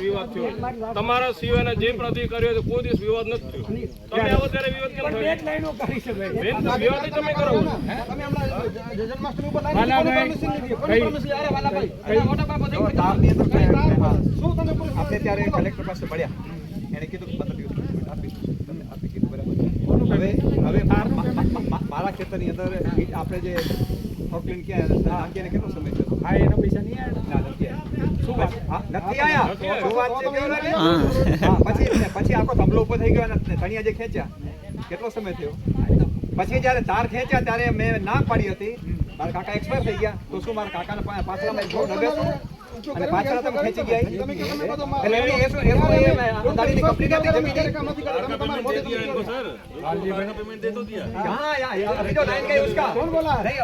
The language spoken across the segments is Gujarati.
વિવાદ થયો તમારા સિવાયના જે અધિકારીઓ કોઈ દિવસ વિવાદ નથી થયો. તમે આવો ત્યારે વિવાદ કેમ થયો? વિવાદ તમે કરો આપણે ત્યારે કલેક્ટર પાસે મળ્યા, એને કીધું 15 દિવસ આપી કીધું બરાબર. હવે મારા ખેતરની અંદર આપણે જે ઓકલેન્ડ ક્યાં કેટલો સમય થયો? હા, એનો પૈસા નહીં આવ્યા. નથી આયા. શું વાત છે? પછી આખો થંભલો ઉપર થઈ ગયો અને ધણિયા જે ખેંચ્યા કેટલો સમય થયો? પછી જયારે તાર ખેંચ્યા ત્યારે મેં ના પાડી હતી, મારા કાકા એક્સપાયર થઈ ગયા, તો શું મારા કાકાના પાછળમાં એક જોડ નગર અને પાછળ તમે ખેંચી ગયા એટલે ગાડીની કંપની નથી જમીન સર पेमेंट दे तो दिया कहाँ यार अभी जो लाइन गई उसका कौन बोला नहीं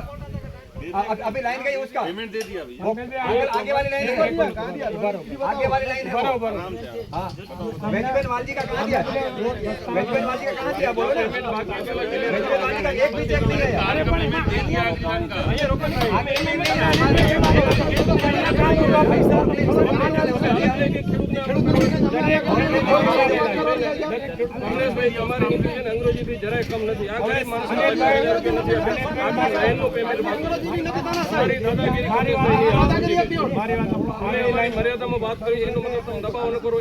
अभी लाइन गई उसका पेमेंट दे दिया अभी आगे वाली लाइन है आगे वाली लाइन है बराबर हाँ वेजबेन वालजी का कहाँ दिया वेजबेन वालजी का कहाँ दिया बोलो वेजबेन वालजी का एक भी चेक नहीं है यार पेमेंट दे दिया ये रोको नहीं अंग्रेजी भी जरा कम नहीं आ गए मर्यादा में बात करी दबाव न करो